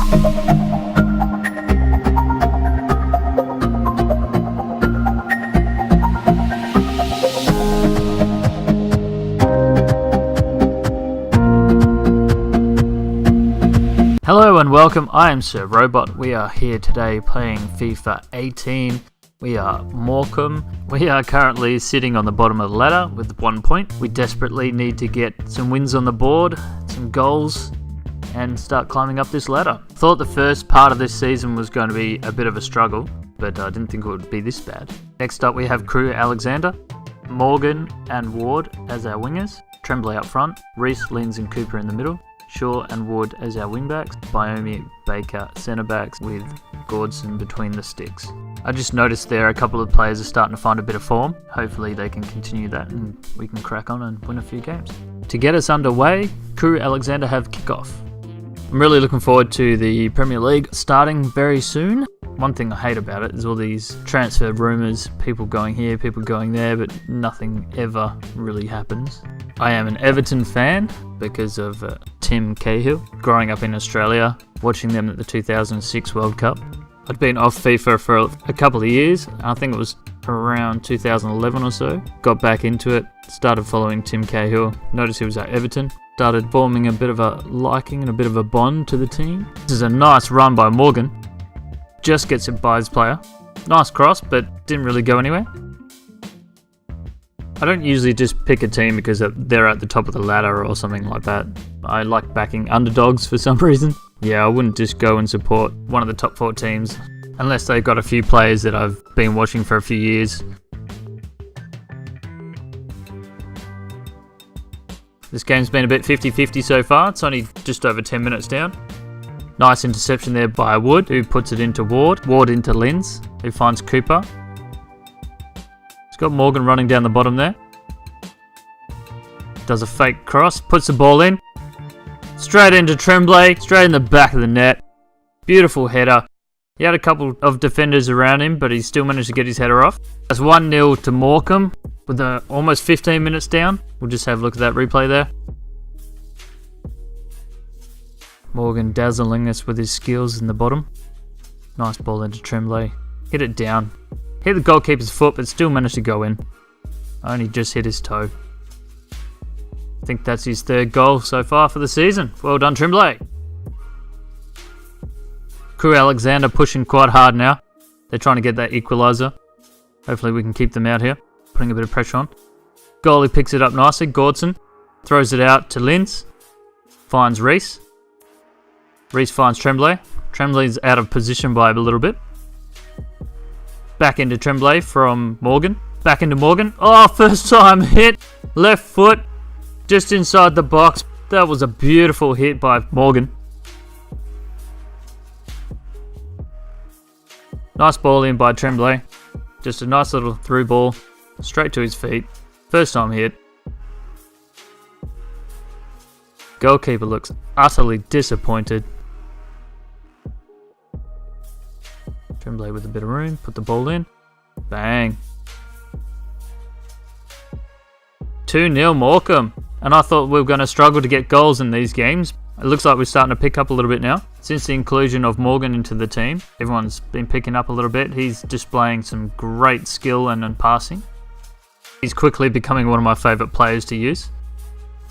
Hello and welcome, I am Sir Robot. We are here today playing FIFA 18. We are Morecambe. We are currently sitting on the bottom of the ladder with 1 point. We desperately need to get some wins on the board, some goals, and start climbing up this ladder. Thought the first part of this season was going to be a bit of a struggle, but I didn't think it would be this bad. Next up we have Crew Alexander, Morgan and Ward as our wingers, Tremblay up front, Reese, Linz and Cooper in the middle, Shaw and Wood as our wingbacks, Biomi, Baker centre backs with Gordson between the sticks. I just noticed there a couple of players are starting to find a bit of form. Hopefully they can continue that and we can crack on and win a few games. To get us underway, Crew Alexander have kickoff. I'm really looking forward to the Premier League starting very soon. One thing I hate about it is all these transfer rumours, people going here, people going there, but nothing ever really happens. I am an Everton fan because of Tim Cahill. Growing up in Australia, watching them at the 2006 World Cup. I'd been off FIFA for a couple of years. I think it was around 2011 or so. Got back into it, started following Tim Cahill. Noticed he was at Everton. Started forming a bit of a liking and a bit of a bond to the team. This is a nice run by Morgan. Just gets it by his player. Nice cross, but didn't really go anywhere. I don't usually just pick a team because they're at the top of the ladder or something like that. I like backing underdogs for some reason. Yeah, I wouldn't just go and support one of the top 4 teams unless they've got a few players that I've been watching for a few years. This game's been a bit 50-50 so far. It's only just over 10 minutes down. Nice interception there by Wood, who puts it into Ward. Ward into Linz, who finds Cooper. Got Morgan running down the bottom there. Does a fake cross, puts the ball in. Straight into Tremblay, straight in the back of the net. Beautiful header. He had a couple of defenders around him, but he still managed to get his header off. That's 1-0 to Morecambe with almost 15 minutes down. We'll just have a look at that replay there. Morgan dazzling us with his skills in the bottom. Nice ball into Tremblay. Hit it down. Hit the goalkeeper's foot, but still managed to go in. Only just hit his toe. I think that's his 3rd goal so far for the season. Well done, Tremblay. Crew Alexander pushing quite hard now. They're trying to get that equaliser. Hopefully we can keep them out here. Putting a bit of pressure on. Goalie picks it up nicely. Gordson throws it out to Linz. Finds Reese. Reese finds Tremblay. Tremblay's out of position by a little bit. Back into Tremblay from Morgan. Back into Morgan. Oh, first time hit. Left foot. Just inside the box. That was a beautiful hit by Morgan. Nice ball in by Tremblay. Just a nice little through ball. Straight to his feet. First time hit. Goalkeeper looks utterly disappointed. Tremblay with a bit of room, put the ball in, bang. 2-0 Morecambe, and I thought we were going to struggle to get goals in these games. It looks like we're starting to pick up a little bit now. Since the inclusion of Morgan into the team, everyone's been picking up a little bit. He's displaying some great skill and passing. He's quickly becoming one of my favourite players to use.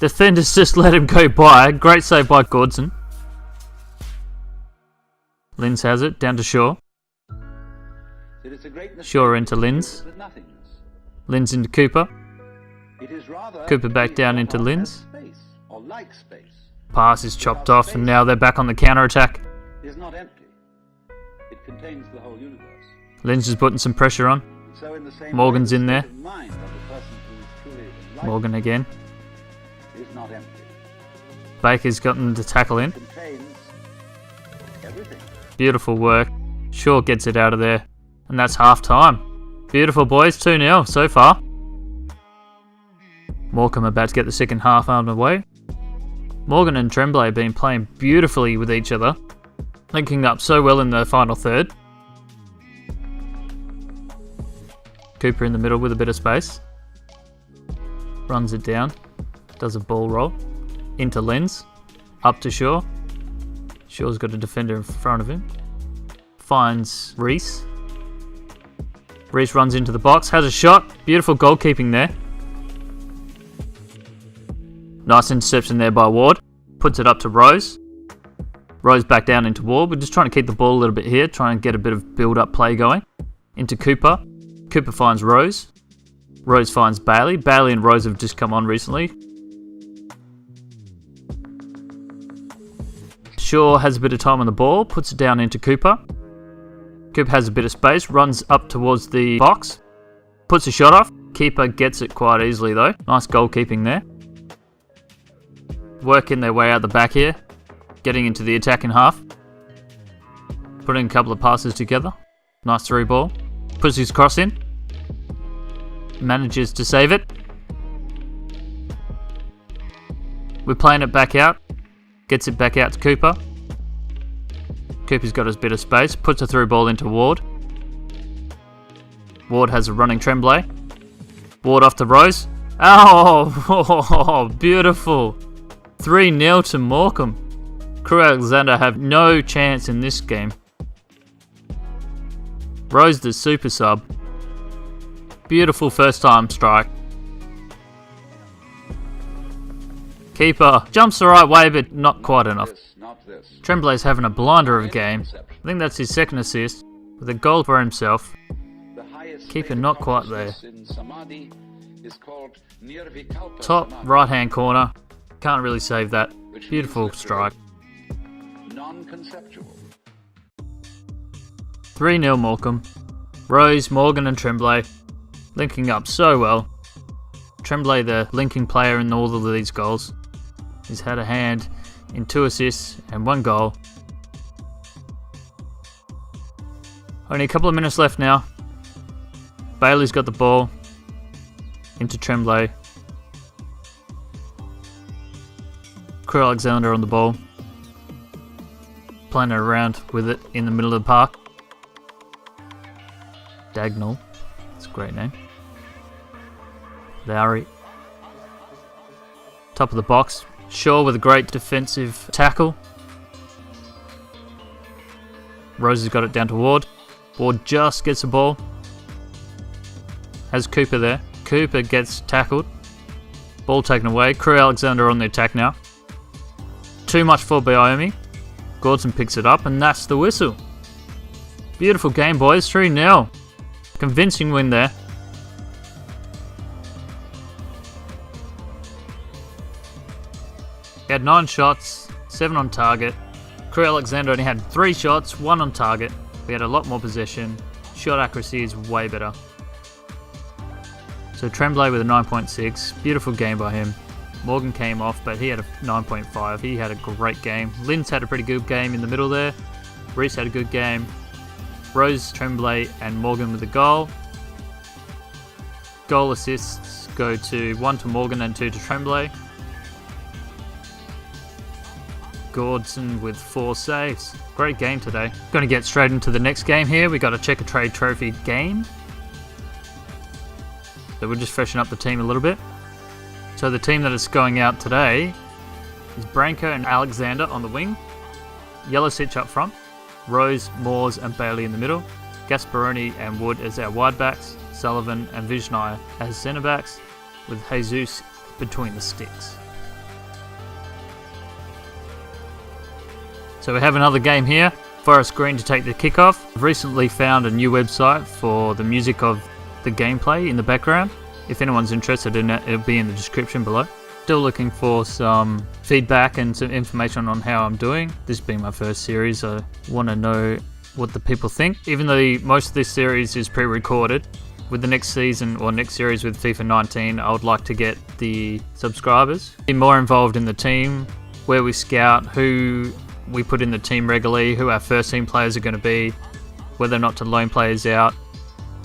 Defenders just let him go by. Great save by Gordson. Linz has it, down to Shaw. Shaw into Linz. Linz into Cooper. Cooper back down into Linz. Pass is chopped off and now they're back on the counter-attack. Linz is putting some pressure on. Morgan's in there. Morgan again. Baker's gotten the tackle in. Beautiful work. Shaw gets it out of there. And that's half time. Beautiful boys, 2-0 so far. Morecambe about to get the second half underway. Morgan and Tremblay have been playing beautifully with each other, linking up so well in the final third. Cooper in the middle with a bit of space. Runs it down. Does a ball roll. Into Linz. Up to Shaw. Shaw's got a defender in front of him. Finds Reese. Reese runs into the box, has a shot. Beautiful goalkeeping there. Nice interception there by Ward. Puts it up to Rose. Rose back down into Ward. We're just trying to keep the ball a little bit here, trying to get a bit of build-up play going. Into Cooper. Cooper finds Rose. Rose finds Bailey. Bailey and Rose have just come on recently. Shaw has a bit of time on the ball, puts it down into Cooper. Cooper has a bit of space, runs up towards the box, puts a shot off. Keeper gets it quite easily though. Nice goalkeeping there. Working their way out the back here, getting into the attacking half. Putting a couple of passes together. Nice through ball. Puts his cross in. Manages to save it. We're playing it back out. Gets it back out to Cooper. Cooper's got his bit of space. Puts a through ball into Ward. Ward has a running Tremblay. Ward off to Rose. Oh, beautiful. 3-0 to Morecambe. Crew Alexander have no chance in this game. Rose the super sub. Beautiful first time strike. Keeper jumps the right way, but not quite enough. Tremblay's having a blinder of a game. I think that's his second assist, with a goal for himself. Keeper not quite there. Top right hand corner. Can't really save that. Beautiful strike. Nonconceptual. 3-0 Morecambe. Rose, Morgan and Tremblay linking up so well. Tremblay the linking player in all of these goals. He's had a hand in 2 assists and 1 goal. Only a couple of minutes left now. Bailey's got the ball into Tremblay. Crew Alexander on the ball. Playing around with it in the middle of the park. Dagnall. That's a great name. Lowry. Top of the box. Shaw with a great defensive tackle. Rose has got it down to Ward. Ward just gets the ball. Has Cooper there. Cooper gets tackled. Ball taken away. Crew Alexander on the attack now. Too much for Biomi. Gordon picks it up and that's the whistle. Beautiful game, boys. 3-0. Convincing win there. He had 9 shots, 7 on target. Crew Alexander only had 3 shots, 1 on target. We had a lot more possession. Shot accuracy is way better. So Tremblay with a 9.6. Beautiful game by him. Morgan came off, but he had a 9.5. He had a great game. Linz had a pretty good game in the middle there. Reese had a good game. Rose, Tremblay and Morgan with a goal. Goal assists go to 1 to Morgan and 2 to Tremblay. Gordon with 4 saves. Great game today. Going to get straight into the next game here. We got a Checker Trade Trophy game. So we'll just freshen up the team a little bit. So the team that is going out today is Branko and Alexander on the wing. Yellowstitch up front. Rose, Moores and Bailey in the middle. Gasparoni and Wood as our wide backs. Sullivan and Vishnai as centre backs, with Jesus between the sticks. So we have another game here. Forest Green to take the kickoff. I've recently found a new website for the music of the gameplay in the background. If anyone's interested in it, it'll be in the description below. Still looking for some feedback and some information on how I'm doing. This being my first series, I want to know what the people think. Even though most of this series is pre-recorded, with the next season or next series with FIFA 19, I would like to get the subscribers, be more involved in the team, where we scout, who we put in the team regularly, who our first team players are going to be, whether or not to loan players out.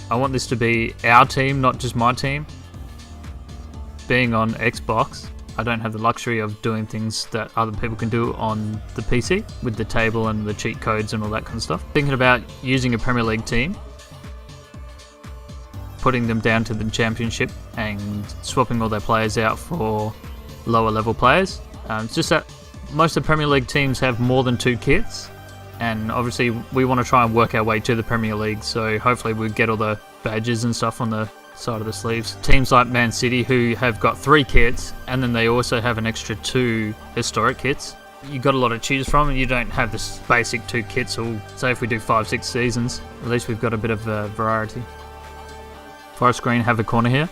I want this to be our team, not just my team. Being on Xbox, I don't have the luxury of doing things that other people can do on the PC with the table and the cheat codes and all that kind of stuff. Thinking about using a Premier League team, putting them down to the Championship and swapping all their players out for lower level players. It's just that Most of the Premier League teams have more than 2 kits, and obviously we want to try and work our way to the Premier League, so hopefully we get all the badges and stuff on the side of the sleeves. Teams like Man City, who have got 3 kits, and then they also have an extra 2 historic kits. You've got a lot to choose from, and you don't have this basic 2 kits, or say if we do 5-6 seasons, at least we've got a bit of variety. Forest Green have a corner here.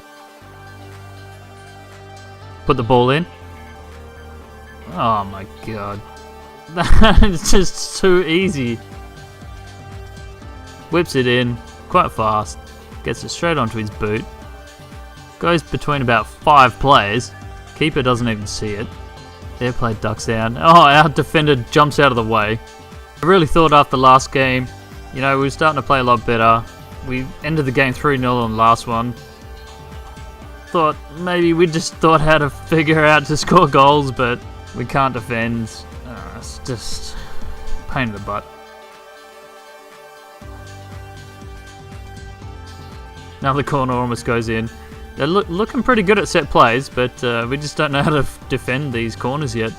Put the ball in. Oh my god. That's just too easy. Whips it in quite fast. Gets it straight onto his boot. Goes between about 5 players. Keeper doesn't even see it. Their play ducks down. Oh, our defender jumps out of the way. I really thought after last game, we were starting to play a lot better. We ended the game 3-0 on the last one. Thought maybe we just thought how to figure out to score goals, but we can't defend. It's just a pain in the butt. Another corner almost goes in. They're looking pretty good at set plays, but we just don't know how to defend these corners yet.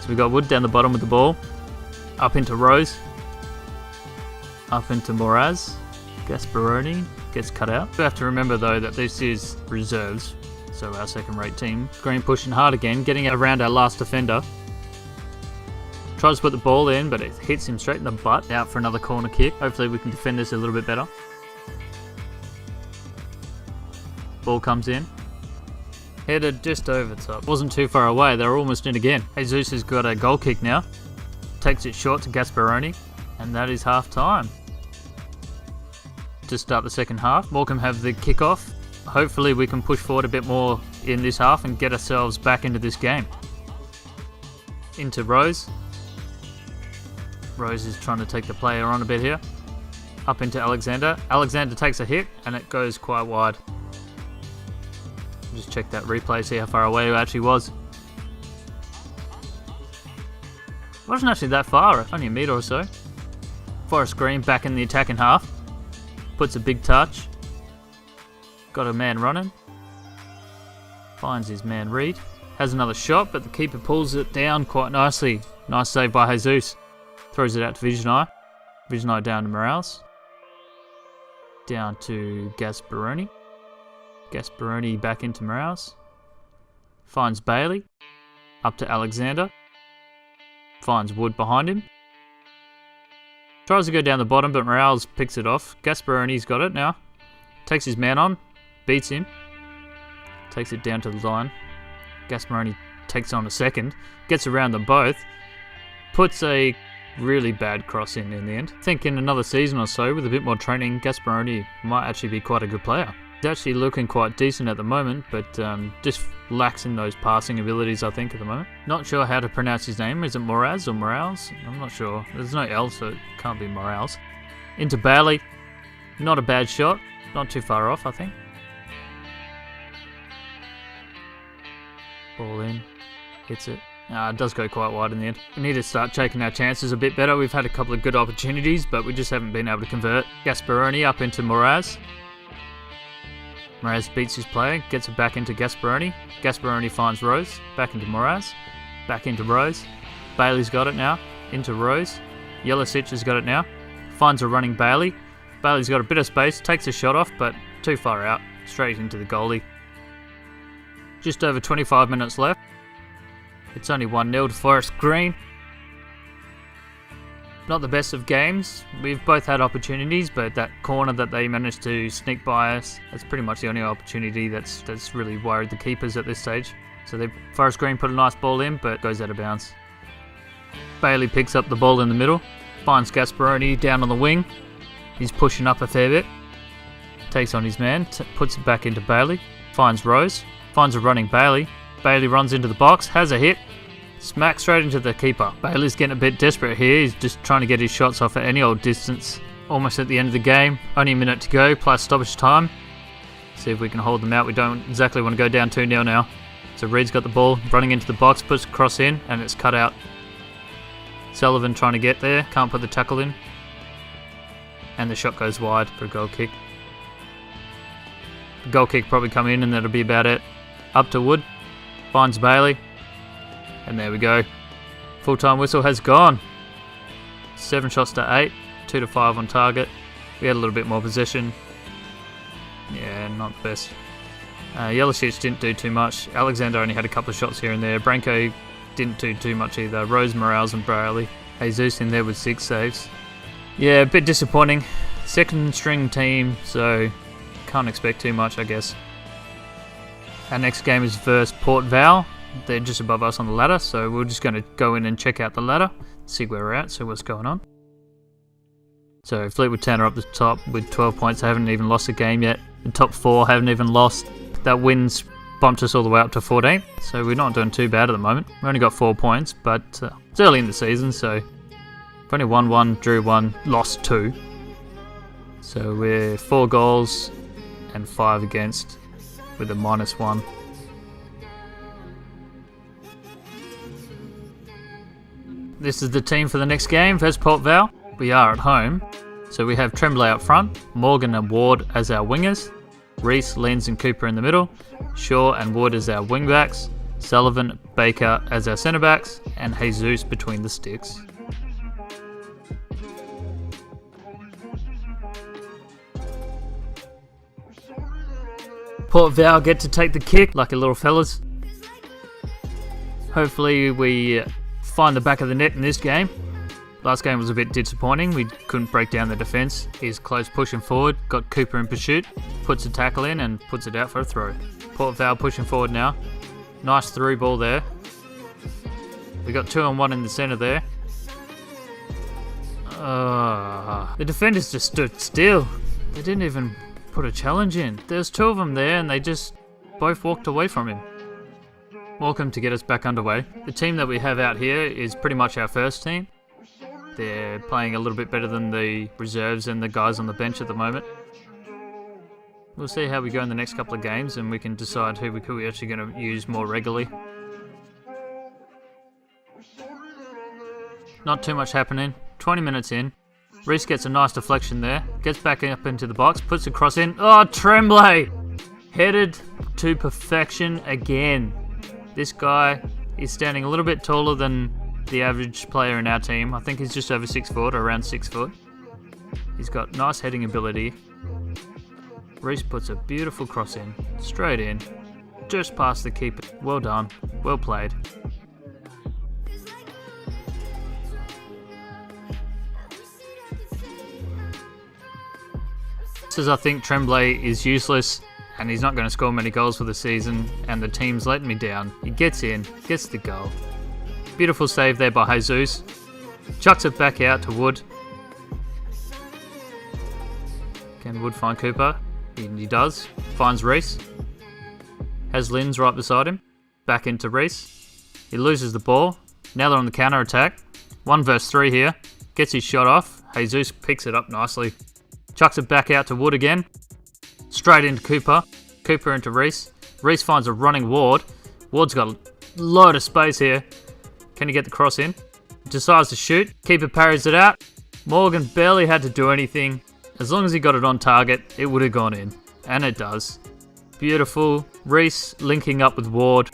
So we got Wood down the bottom with the ball. Up into Rose. Up into Moraz. Gasparoni gets cut out. We have to remember though that this is reserves, so our second-rate team. Green pushing hard again, getting around our last defender. Tries to put the ball in, but it hits him straight in the butt. Out for another corner kick. Hopefully we can defend this a little bit better. Ball comes in. Headed just over top. Wasn't too far away, they're almost in again. Jesus has got a goal kick now. Takes it short to Gasparoni, and that is half time. To start the second half, Morecambe have the kickoff. Hopefully we can push forward a bit more in this half and get ourselves back into this game. Into Rose. Rose is trying to take the player on a bit here. Up into Alexander. Alexander takes a hit and it goes quite wide. Just check that replay, see how far away it actually was. It wasn't actually that far, only a metre or so. Forest Green back in the attacking half. Puts a big touch. Got a man running. Finds his man Reed. Has another shot, but the keeper pulls it down quite nicely. Nice save by Jesus. Throws it out to Vision Eye. Vision Eye down to Morales. Down to Gasparoni. Gasparoni back into Morales. Finds Bailey. Up to Alexander. Finds Wood behind him. Tries to go down the bottom, but Morales picks it off. Gasparoni's got it now. Takes his man on. Beats him. Takes it down to the line. Gasparoni takes on a second. Gets around them both. Puts a really bad cross in the end. I think in another season or so, with a bit more training, Gasparoni might actually be quite a good player. He's actually looking quite decent at the moment, but just lacks in those passing abilities, I think, at the moment. Not sure how to pronounce his name. Is it Moraz or Morales? I'm not sure. There's no L, so it can't be Morales. Into Bailey. Not a bad shot. Not too far off, I think. Ball in. Hits it. It does go quite wide in the end. We need to start checking our chances a bit better. We've had a couple of good opportunities, but we just haven't been able to convert. Gasparoni up into Moraz. Moraz beats his player, gets it back into Gasparoni. Gasparoni finds Rose, back into Moraz, back into Rose. Bailey's got it now, into Rose. Yellowstitch has got it now. Finds a running Bailey. Bailey's got a bit of space, takes a shot off, but too far out, straight into the goalie. Just over 25 minutes left. It's only 1-0 to Forest Green. Not the best of games. We've both had opportunities, but that corner that they managed to sneak by us, that's pretty much the only opportunity that's really worried the keepers at this stage. So Forest Green put a nice ball in, but goes out of bounds. Bailey picks up the ball in the middle, finds Gasparoni down on the wing. He's pushing up a fair bit. Takes on his man, puts it back into Bailey. Finds Rose, finds a running Bailey. Bailey runs into the box, has a hit. Smack straight into the keeper. Bailey's getting a bit desperate here. He's just trying to get his shots off at any old distance. Almost at the end of the game. Only a minute to go, plus stoppage time. See if we can hold them out. We don't exactly want to go down 2-0 now. So Reed's got the ball, running into the box, puts a cross in, and it's cut out. Sullivan trying to get there, can't put the tackle in. And the shot goes wide for a goal kick. The goal kick probably come in and that'll be about it. Up to Wood. Finds Bailey. And there we go. Full-time whistle has gone. 7 shots to 8, 2 to 5 on target. We had a little bit more possession. Yeah, not the best. Yellowshich didn't do too much. Alexander only had a couple of shots here and there. Branko didn't do too much either. Rose, Morales and Braley. Jesus in there with 6 saves. Yeah, a bit disappointing. Second string team, so can't expect too much, I guess. Our next game is versus Port Vale. They're just above us on the ladder, so we're just going to go in and check out the ladder, see where we're at, see what's going on. So Fleetwood Town are up the top with 12 points. They haven't even lost a game yet. The top 4 haven't even lost. That win's bumped us all the way up to 14th, so we're not doing too bad at the moment. We only got 4 points, but it's early in the season, so we've only won 1, drew 1, lost 2. So we're 4 goals and 5 against with a -1. This is the team for the next game versus Port Vale. We are at home, so we have Tremblay up front, Morgan and Ward as our wingers, Reese, Lenz and Cooper in the middle, Shaw and Wood as our wingbacks, Sullivan, Baker as our centre backs, and Jesus between the sticks. Port Vale get to take the kick, lucky little fellas. Hopefully we find the back of the net in this game. Last game was a bit disappointing. We couldn't break down the defence. He's close pushing forward, got Cooper in pursuit, puts a tackle in and puts it out for a throw. Port Vale pushing forward now. Nice through ball there. We got 2-on-1 in the centre there. The defenders just stood still. They didn't even put a challenge in. There's 2 of them there and they just both walked away from him. Morecambe to get us back underway. The team that we have out here is pretty much our first team. They're playing a little bit better than the reserves and the guys on the bench at the moment. We'll see how we go in the next couple of games and we can decide who we're actually going to use more regularly. Not too much happening. 20 minutes in. Reese gets a nice deflection there. Gets back up into the box. Puts a cross in. Oh, Tremblay! Headed to perfection again. This guy is standing a little bit taller than the average player in our team. I think he's just over 6 foot, or around 6 foot. He's got nice heading ability. Reese puts a beautiful cross in, straight in, just past the keeper. Well done, well played. Says I think Tremblay is useless and he's not going to score many goals for the season and the team's letting me down. He gets in, gets the goal. Beautiful save there by Jesus. Chucks it back out to Wood. Can Wood find Cooper? He does. Finds Reese. Has Linz right beside him. Back into Reese. He loses the ball. Now they're on the counter attack. 1 versus 3 here. Gets his shot off. Jesus picks it up nicely. Chucks it back out to Wood again. Straight into Cooper. Cooper into Reese. Reese finds a running Ward. Ward's got a load of space here. Can he get the cross in? Decides to shoot. Keeper parries it out. Morgan barely had to do anything. As long as he got it on target, it would have gone in. And it does. Beautiful. Reese linking up with Ward.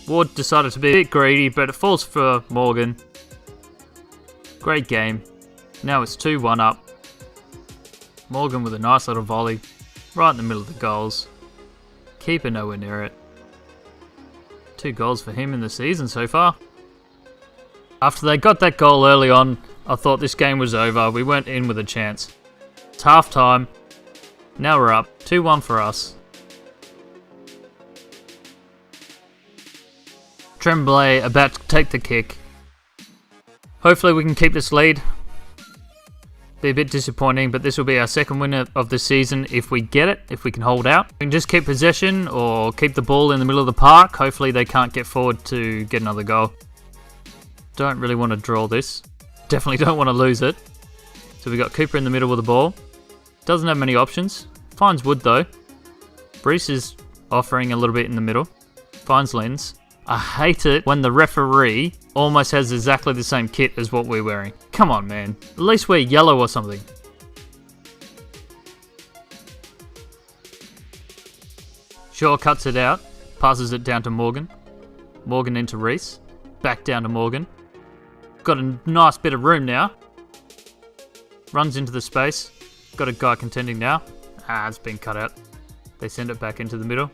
Ward decided to be a bit greedy, but it falls for Morgan. Great game. Now it's 2-1 up. Morgan with a nice little volley. Right in the middle of the goals. Keeper nowhere near it. 2 goals for him in the season so far. After they got that goal early on, I thought this game was over. We weren't in with a chance. It's half time. Now we're up. 2-1 for us. Tremblay about to take the kick. Hopefully we can keep this lead. Be a bit disappointing, but this will be our second win of the season if we get it, if we can hold out. We can just keep possession or keep the ball in the middle of the park. Hopefully they can't get forward to get another goal. Don't really want to draw this. Definitely don't want to lose it. So we got Cooper in the middle with the ball. Doesn't have many options. Finds Wood though. Reese is offering a little bit in the middle. Finds Lenz. I hate it when the referee almost has exactly the same kit as what we're wearing. Come on, man. At least wear yellow or something. Shaw cuts it out. Passes it down to Morgan. Morgan into Reese. Back down to Morgan. Got a nice bit of room now. Runs into the space. Got a guy contending now. It's been cut out. They send it back into the middle.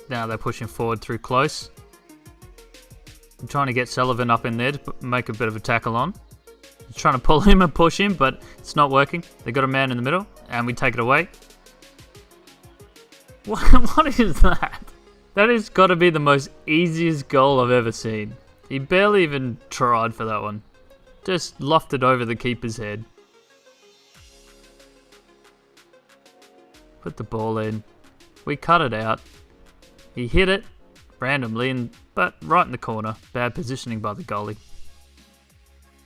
Now they're pushing forward through close. I'm trying to get Sullivan up in there to make a bit of a tackle on. I'm trying to pull him and push him, but it's not working. They got a man in the middle, and we take it away. What is that? That has got to be the most easiest goal I've ever seen. He barely even tried for that one. Just lofted over the keeper's head. Put the ball in. We cut it out. He hit it randomly, but right in the corner. Bad positioning by the goalie.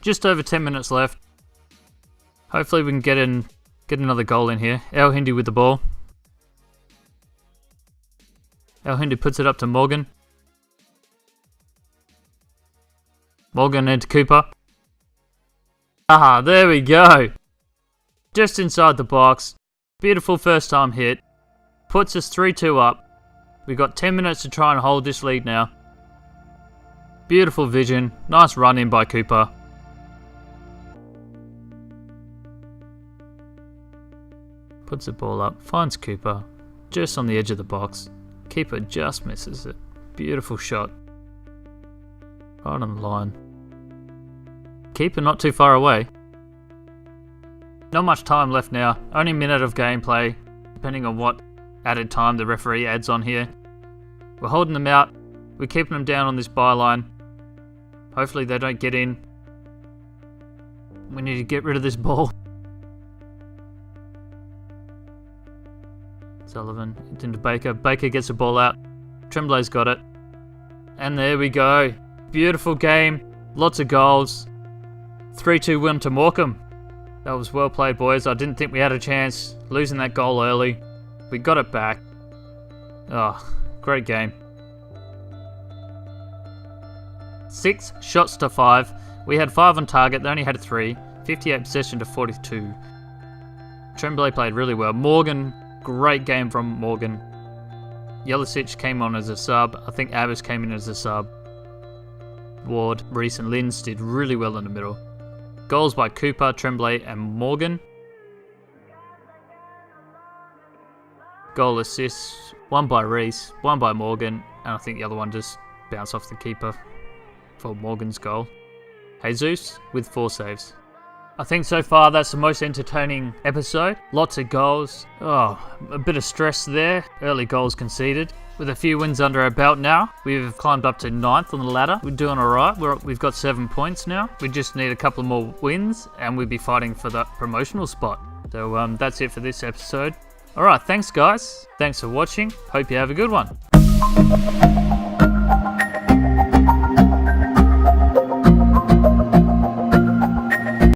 Just over 10 minutes left. Hopefully we can get another goal in here. El Hindi with the ball. El Hindi puts it up to Morgan. Morgan into Cooper. There we go. Just inside the box. Beautiful first time hit. Puts us 3-2 up. We've got 10 minutes to try and hold this lead now. Beautiful vision. Nice run in by Cooper. Puts the ball up. Finds Cooper. Just on the edge of the box. Keeper just misses it. Beautiful shot. Right on the line. Keeper not too far away. Not much time left now. Only a minute of gameplay. Depending on what added time the referee adds on here. We're holding them out. We're keeping them down on this byline. Hopefully they don't get in. We need to get rid of this ball. Sullivan into Baker. Baker gets the ball out. Tremblay's got it. And there we go. Beautiful game. Lots of goals. 3-2 win to Morecambe. That was well played, boys. I didn't think we had a chance. Losing that goal early. We got it back. Great game. 6 shots to 5. We had 5 on target. They only had 3. 58 possession to 42. Tremblay played really well. Morgan, great game from Morgan. Jahzzar came on as a sub. I think Abbas came in as a sub. Ward, Reese and Linz did really well in the middle. Goals by Cooper, Tremblay and Morgan. Goal assists, one by Reese, one by Morgan, and I think the other one just bounced off the keeper for Morgan's goal. Jesus with 4 saves. I think so far that's the most entertaining episode. Lots of goals. A bit of stress there. Early goals conceded. With a few wins under our belt now, we've climbed up to 9th on the ladder. We're doing alright. We've got 7 points now. We just need a couple more wins and we'll be fighting for that promotional spot. So that's it for this episode. Alright, thanks guys. Thanks for watching. Hope you have a good one.